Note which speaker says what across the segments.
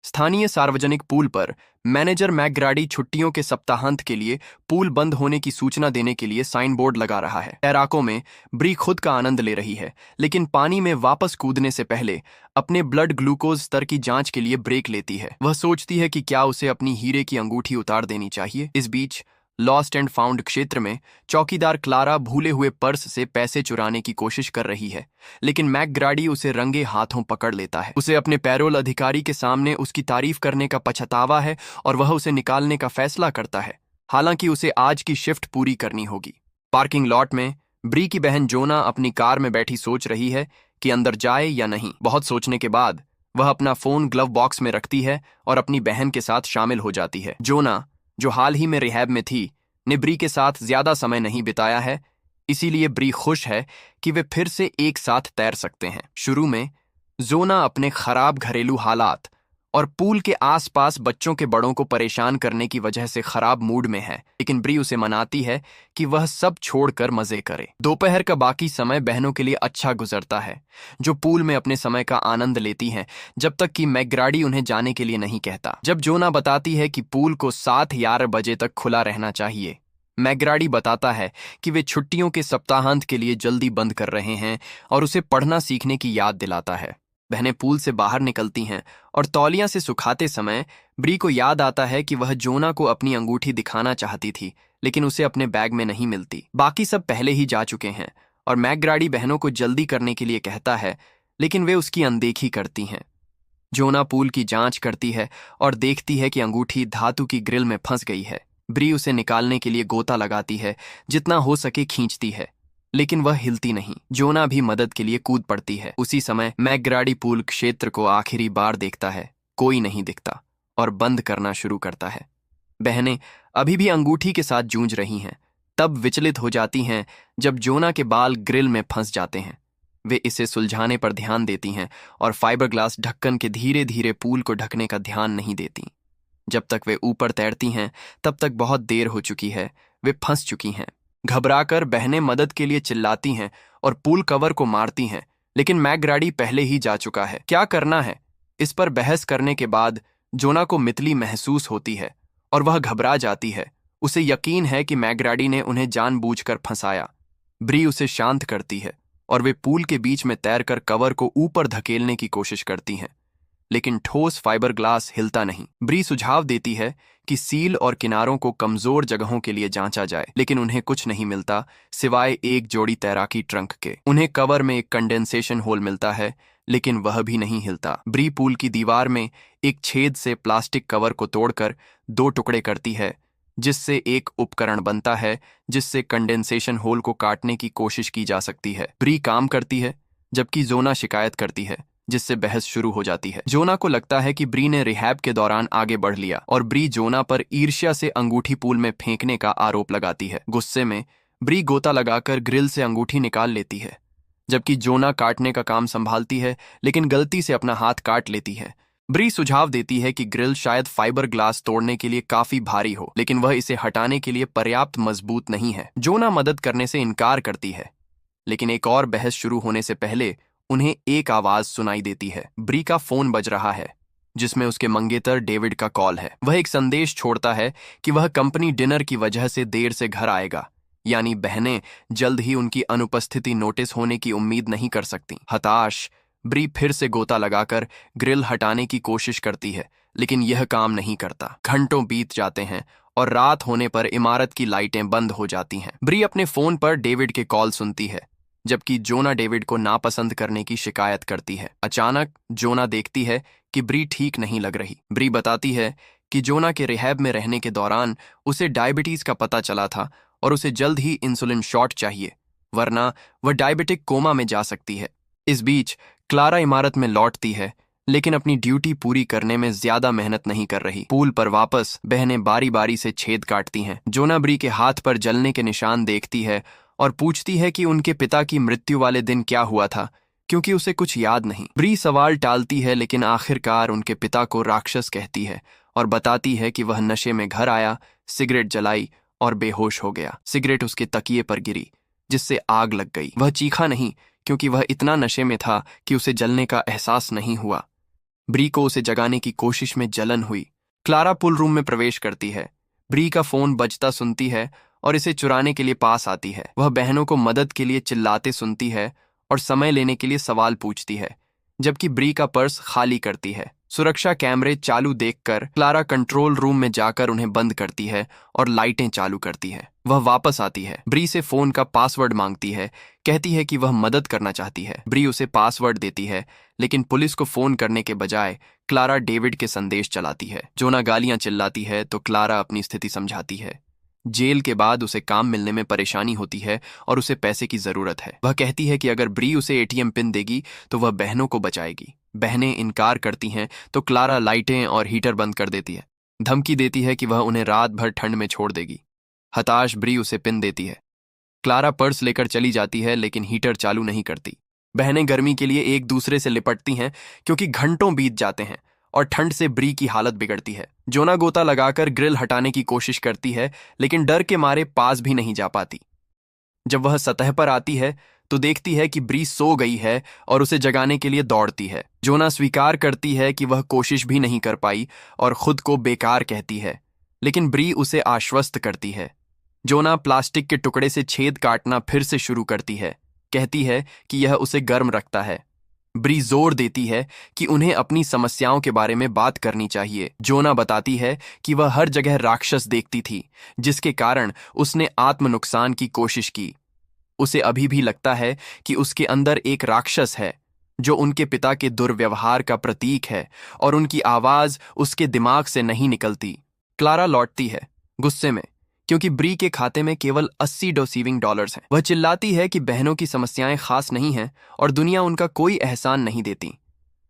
Speaker 1: स्थानीय सार्वजनिक पूल पर मैनेजर मैकग्राडी छुट्टियों के सप्ताहांत के लिए पूल बंद होने की सूचना देने के लिए साइन बोर्ड लगा रहा है। तैराकों में ब्री खुद का आनंद ले रही है, लेकिन पानी में वापस कूदने से पहले अपने ब्लड ग्लूकोज स्तर की जांच के लिए ब्रेक लेती है। वह सोचती है कि क्या उसे अपनी हीरे की अंगूठी उतार देनी चाहिए। इस बीच लॉस्ट एंड फाउंड क्षेत्र में चौकीदार क्लारा भूले हुए पर्स से पैसे चुराने की कोशिश कर रही है, लेकिन मैकग्राडी उसे रंगे हाथों पकड़ लेता है। उसे अपने पैरोल अधिकारी के सामने उसकी तारीफ करने का पछतावा है और वह उसे निकालने का फैसला करता है, हालांकि उसे आज की शिफ्ट पूरी करनी होगी। पार्किंग लॉट में ब्री की बहन जोना अपनी कार में बैठी सोच रही है कि अंदर जाए या नहीं। बहुत सोचने के बाद वह अपना फोन ग्लव बॉक्स में रखती है और अपनी बहन के साथ शामिल हो जाती है। जोना, जो हाल ही में रिहैब में थी, ने ब्री के साथ ज्यादा समय नहीं बिताया है, इसीलिए ब्री खुश है कि वे फिर से एक साथ तैर सकते हैं। शुरू में जोना अपने खराब घरेलू हालात और पूल के आसपास बच्चों के बड़ों को परेशान करने की वजह से खराब मूड में है, लेकिन ब्री उसे मनाती है कि वह सब छोड़कर मजे करे। दोपहर का बाकी समय बहनों के लिए अच्छा गुजरता है, जो पूल में अपने समय का आनंद लेती हैं, जब तक कि मैकग्राडी उन्हें जाने के लिए नहीं कहता। जब जोना बताती है कि पूल को 7-11 बजे तक खुला रहना चाहिए, मैकग्राडी बताता है कि वे छुट्टियों के सप्ताहांत के लिए जल्दी बंद कर रहे हैं और उसे पढ़ना सीखने की याद दिलाता है। बहनें पूल से बाहर निकलती हैं और तौलिया से सुखाते समय ब्री को याद आता है कि वह जोना को अपनी अंगूठी दिखाना चाहती थी, लेकिन उसे अपने बैग में नहीं मिलती। बाकी सब पहले ही जा चुके हैं और मैकग्राडी बहनों को जल्दी करने के लिए कहता है, लेकिन वे उसकी अनदेखी करती हैं। जोना पूल की जांच करती है और देखती है कि अंगूठी धातु की ग्रिल में फंस गई है। ब्री उसे निकालने के लिए गोता लगाती है, जितना हो सके खींचती है, लेकिन वह हिलती नहीं। जोना भी मदद के लिए कूद पड़ती है। उसी समय मैकग्राडी पूल क्षेत्र को आखिरी बार देखता है, कोई नहीं दिखता, और बंद करना शुरू करता है। बहनें अभी भी अंगूठी के साथ जूझ रही हैं, तब विचलित हो जाती हैं जब जोना के बाल ग्रिल में फंस जाते हैं। वे इसे सुलझाने पर ध्यान देती हैं और फाइबरग्लास ढक्कन के धीरे धीरे पूल को ढकने का ध्यान नहीं देती। जब तक वे ऊपर तैरती हैं, तब तक बहुत देर हो चुकी है, वे फंस चुकी हैं। घबराकर बहनें मदद के लिए चिल्लाती हैं और पूल कवर को मारती हैं, लेकिन मैकग्राडी पहले ही जा चुका है। क्या करना है, इस पर बहस करने के बाद जोना को मितली महसूस होती है और वह घबरा जाती है। उसे यकीन है कि मैकग्राडी ने उन्हें जानबूझकर फंसाया। ब्री उसे शांत करती है और वे पूल के बीच में तैरकर कवर को ऊपर धकेलने की कोशिश करती हैं, लेकिन ठोस फाइबर ग्लास हिलता नहीं। ब्री सुझाव देती है कि सील और किनारों को कमजोर जगहों के लिए जांचा जाए, लेकिन उन्हें कुछ नहीं मिलता सिवाय एक जोड़ी तैराकी ट्रंक के। उन्हें कवर में एक कंडेंसेशन होल मिलता है, लेकिन वह भी नहीं हिलता। ब्री पूल की दीवार में एक छेद से प्लास्टिक कवर को तोड़कर 2 टुकड़े करती है, जिससे एक उपकरण बनता है जिससे कंडेंसेशन होल को काटने की कोशिश की जा सकती है। ब्री काम करती है जबकि जोना शिकायत करती है, जिससे बहस शुरू हो जाती है। जोना को लगता है कि ब्री ने रिहैब के दौरान आगे बढ़ लिया और ब्री जोना पर ईर्ष्या से अंगूठी पूल में फेंकने का आरोप लगाती है। गुस्से में ब्री गोता लगाकर ग्रिल से अंगूठी निकाल लेती है, जबकि जोना काटने का काम संभालती है, लेकिन गलती से अपना हाथ काट लेती है। ब्री सुझाव देती है कि ग्रिल शायद फाइबर ग्लास तोड़ने के लिए काफी भारी हो, लेकिन वह इसे हटाने के लिए पर्याप्त मजबूत नहीं है। जोना मदद करने से इनकार करती है, लेकिन एक और बहस शुरू होने से पहले उन्हें एक आवाज सुनाई देती है। ब्री का फोन बज रहा है, जिसमें उसके मंगेतर डेविड का कॉल है। वह एक संदेश छोड़ता है कि वह कंपनी डिनर की वजह से देर से घर आएगा, यानी बहनें जल्द ही उनकी अनुपस्थिति नोटिस होने की उम्मीद नहीं कर सकती। हताश ब्री फिर से गोता लगाकर ग्रिल हटाने की कोशिश करती है, लेकिन यह काम नहीं करता। घंटों बीत जाते हैं और रात होने पर इमारत की लाइटें बंद हो जाती हैं। ब्री अपने फोन पर डेविड के कॉल सुनती है, जबकि जोना डेविड को नापसंद करने की शिकायत करती है। अचानक जोना देखती है कि ब्री ठीक नहीं लग रही। ब्री बताती है कि जोना के रिहैब में रहने के दौरान उसे डायबिटीज का पता चला था और उसे जल्द ही इंसुलिन शॉट चाहिए, वरना वह डायबिटिक कोमा में जा सकती है। इस बीच क्लारा इमारत में लौटती है, लेकिन अपनी ड्यूटी पूरी करने में ज्यादा मेहनत नहीं कर रही। पूल पर वापस बहनें बारी बारी से छेद काटती हैं। जोना ब्री के हाथ पर जलने के निशान देखती है और पूछती है कि उनके पिता की मृत्यु वाले दिन क्या हुआ था, क्योंकि उसे कुछ याद नहीं। ब्री सवाल टालती है, लेकिन आखिरकार उनके पिता को राक्षस कहती है और बताती है कि वह नशे में घर आया, सिगरेट जलाई और बेहोश हो गया। सिगरेट उसके तकिए पर गिरी, जिससे आग लग गई। वह चीखा नहीं, क्योंकि वह इतना नशे में था कि उसे जलने का एहसास नहीं हुआ। ब्री को उसे जगाने की कोशिश में जलन हुई। क्लारा पूल रूम में प्रवेश करती है। ब्री का फोन बजता सुनती है और इसे चुराने के लिए पास आती है। वह बहनों को मदद के लिए चिल्लाते सुनती है और समय लेने के लिए सवाल पूछती है, जबकि ब्री का पर्स खाली करती है। सुरक्षा कैमरे चालू देखकर क्लारा कंट्रोल रूम में जाकर उन्हें बंद करती है और लाइटें चालू करती है। वह वापस आती है, ब्री से फोन का पासवर्ड मांगती है, कहती है कि वह मदद करना चाहती है। ब्री उसे पासवर्ड देती है, लेकिन पुलिस को फोन करने के बजाय क्लारा डेविड के संदेश चलाती है। जोना गालियां चिल्लाती है तो क्लारा अपनी स्थिति समझाती है। जेल के बाद उसे काम मिलने में परेशानी होती है और उसे पैसे की जरूरत है। वह कहती है कि अगर ब्री उसे एटीएम पिन देगी तो वह बहनों को बचाएगी। बहनें इनकार करती हैं तो क्लारा लाइटें और हीटर बंद कर देती है। धमकी देती है कि वह उन्हें रात भर ठंड में छोड़ देगी। हताश ब्री उसे पिन देती है। क्लारा पर्स लेकर चली जाती है, लेकिन हीटर चालू नहीं करती। बहनें गर्मी के लिए एक दूसरे से लिपटती हैं क्योंकि घंटों बीत जाते हैं और ठंड से ब्री की हालत बिगड़ती है। जोना गोता लगाकर ग्रिल हटाने की कोशिश करती है, लेकिन डर के मारे पास भी नहीं जा पाती। जब वह सतह पर आती है तो देखती है कि ब्री सो गई है और उसे जगाने के लिए दौड़ती है। जोना स्वीकार करती है कि वह कोशिश भी नहीं कर पाई और खुद को बेकार कहती है, लेकिन ब्री उसे आश्वस्त करती है। जोना प्लास्टिक के टुकड़े से छेद काटना फिर से शुरू करती है, कहती है कि यह उसे गर्म रखता है। ब्री जोर देती है कि उन्हें अपनी समस्याओं के बारे में बात करनी चाहिए। जोना बताती है कि वह हर जगह राक्षस देखती थी, जिसके कारण उसने आत्म नुकसान की कोशिश की। उसे अभी भी लगता है कि उसके अंदर एक राक्षस है जो उनके पिता के दुर्व्यवहार का प्रतीक है और उनकी आवाज उसके दिमाग से नहीं निकलती। क्लारा लौटती है गुस्से में, क्योंकि ब्री के खाते में केवल $80 हैं। वह चिल्लाती है कि बहनों की समस्याएं खास नहीं हैं और दुनिया उनका कोई एहसान नहीं देती।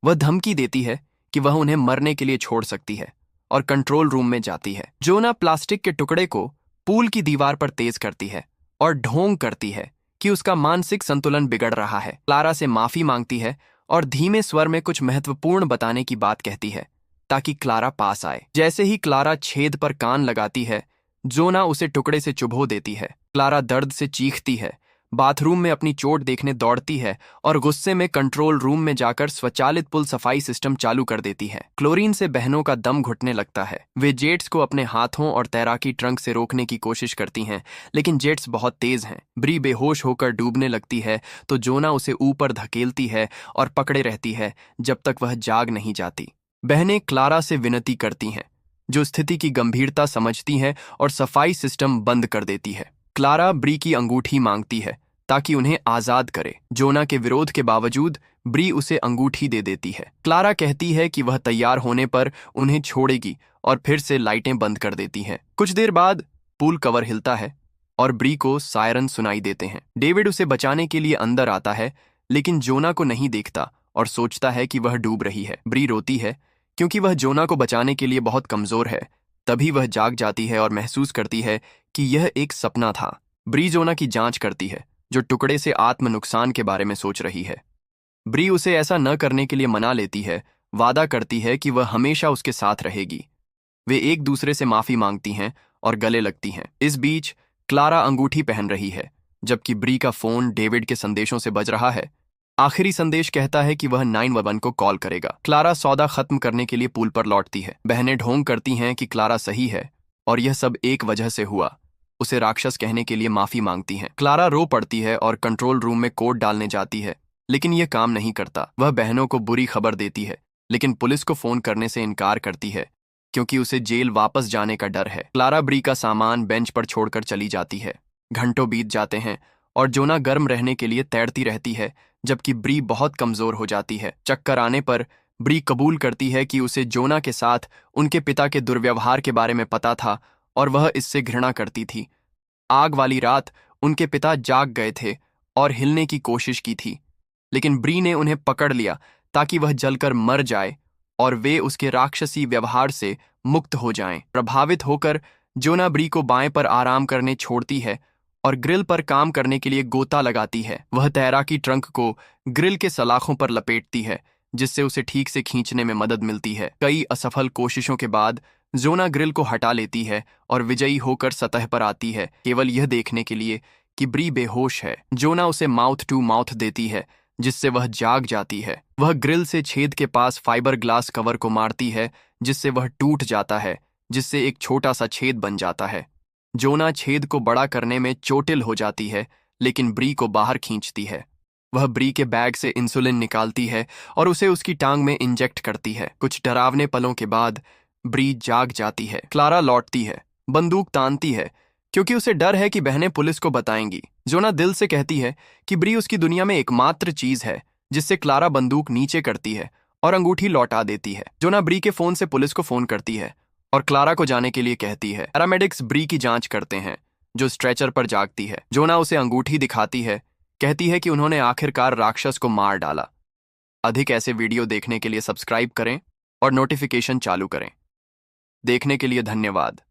Speaker 1: वह धमकी देती है कि वह उन्हें मरने के लिए छोड़ सकती है और कंट्रोल रूम में जाती है। जोना प्लास्टिक के टुकड़े को पूल की दीवार पर तेज करती है और ढोंग करती है कि उसका मानसिक संतुलन बिगड़ रहा है। क्लारा से माफी मांगती है और धीमे स्वर में कुछ महत्वपूर्ण बताने की बात कहती है ताकि क्लारा पास आए। जैसे ही क्लारा छेद पर कान लगाती है, जोना उसे टुकड़े से चुभो देती है। क्लारा दर्द से चीखती है, बाथरूम में अपनी चोट देखने दौड़ती है और गुस्से में कंट्रोल रूम में जाकर स्वचालित पुल सफाई सिस्टम चालू कर देती है। क्लोरीन से बहनों का दम घुटने लगता है। वे जेट्स को अपने हाथों और तैराकी ट्रंक से रोकने की कोशिश करती हैं, लेकिन जेट्स बहुत तेज हैं। ब्री बेहोश होकर डूबने लगती है तो जोना उसे ऊपर धकेलती है और पकड़े रहती है जब तक वह जाग नहीं जाती। बहनें क्लारा से विनती करती हैं, जो स्थिति की गंभीरता समझती है और सफाई सिस्टम बंद कर देती है। क्लारा ब्री की अंगूठी मांगती है ताकि उन्हें आजाद करे। जोना के विरोध के बावजूद ब्री उसे अंगूठी दे देती है। क्लारा कहती है कि वह तैयार होने पर उन्हें छोड़ेगी और फिर से लाइटें बंद कर देती है। कुछ देर बाद पूल कवर हिलता है और ब्री को सायरन सुनाई देते हैं। डेविड उसे बचाने के लिए अंदर आता है, लेकिन जोना को नहीं देखता और सोचता है कि वह डूब रही है। ब्री रोती है क्योंकि वह जोना को बचाने के लिए बहुत कमजोर है। तभी वह जाग जाती है और महसूस करती है कि यह एक सपना था। ब्री जोना की जांच करती है, जो टुकड़े से आत्म नुकसान के बारे में सोच रही है। ब्री उसे ऐसा न करने के लिए मना लेती है, वादा करती है कि वह हमेशा उसके साथ रहेगी। वे एक दूसरे से माफी मांगती हैं और गले लगती हैं। इस बीच क्लारा अंगूठी पहन रही है, जबकि ब्री का फोन डेविड के संदेशों से बज रहा है। आखिरी संदेश कहता है कि वह 911 को कॉल करेगा। क्लारा सौदा खत्म करने के लिए पूल पर लौटती है। बहनें ढोंग करती हैं कि क्लारा सही है और यह सब एक वजह से हुआ। उसे राक्षस कहने के लिए माफी मांगती हैं। क्लारा रो पड़ती है और कंट्रोल रूम में कोड डालने जाती है, लेकिन यह काम नहीं करता। वह बहनों को बुरी खबर देती है, लेकिन पुलिस को फोन करने से इनकार करती है क्योंकि उसे जेल वापस जाने का डर है। क्लारा ब्री का सामान बेंच पर छोड़कर चली जाती है। घंटों बीत जाते हैं और जोना गर्म रहने के लिए तैरती रहती है, जबकि ब्री बहुत कमजोर हो जाती है। चक्कर आने पर ब्री कबूल करती है कि उसे जोना के साथ उनके पिता के दुर्व्यवहार के बारे में पता था और वह इससे घृणा करती थी। आग वाली रात उनके पिता जाग गए थे और हिलने की कोशिश की थी, लेकिन ब्री ने उन्हें पकड़ लिया ताकि वह जलकर मर जाए और वे उसके राक्षसी व्यवहार से मुक्त हो जाएं। प्रभावित होकर जोना ब्री को बाएं पर आराम करने छोड़ती है और ग्रिल पर काम करने के लिए गोता लगाती है। वह तैराकी ट्रंक को ग्रिल के सलाखों पर लपेटती है, जिससे उसे ठीक से खींचने में मदद मिलती है। कई असफल कोशिशों के बाद जोना ग्रिल को हटा लेती है और विजयी होकर सतह पर आती है, केवल यह देखने के लिए कि ब्री बेहोश है। जोना उसे माउथ टू माउथ देती है, जिससे वह जाग जाती है। वह ग्रिल से छेद के पास फाइबर ग्लास कवर को मारती है, जिससे वह टूट जाता है, जिससे एक छोटा सा छेद बन जाता है। जोना छेद को बड़ा करने में चोटिल हो जाती है, लेकिन ब्री को बाहर खींचती है। वह ब्री के बैग से इंसुलिन निकालती है और उसे उसकी टांग में इंजेक्ट करती है। कुछ डरावने पलों के बाद ब्री जाग जाती है। क्लारा लौटती है, बंदूक तानती है, क्योंकि उसे डर है कि बहनें पुलिस को बताएंगी। जोना दिल से कहती है कि ब्री उसकी दुनिया में एकमात्र चीज है जिससे क्लारा बंदूक नीचे करती है और अंगूठी लौटा देती है। जोना ब्री के फोन से पुलिस को फोन करती है और क्लारा को जाने के लिए कहती है। पैरामेडिक्स ब्री की जांच करते हैं, जो स्ट्रेचर पर जागती है। जोना उसे अंगूठी दिखाती है, कहती है कि उन्होंने आखिरकार राक्षस को मार डाला। अधिक ऐसे वीडियो देखने के लिए सब्सक्राइब करें और नोटिफिकेशन चालू करें। देखने के लिए धन्यवाद।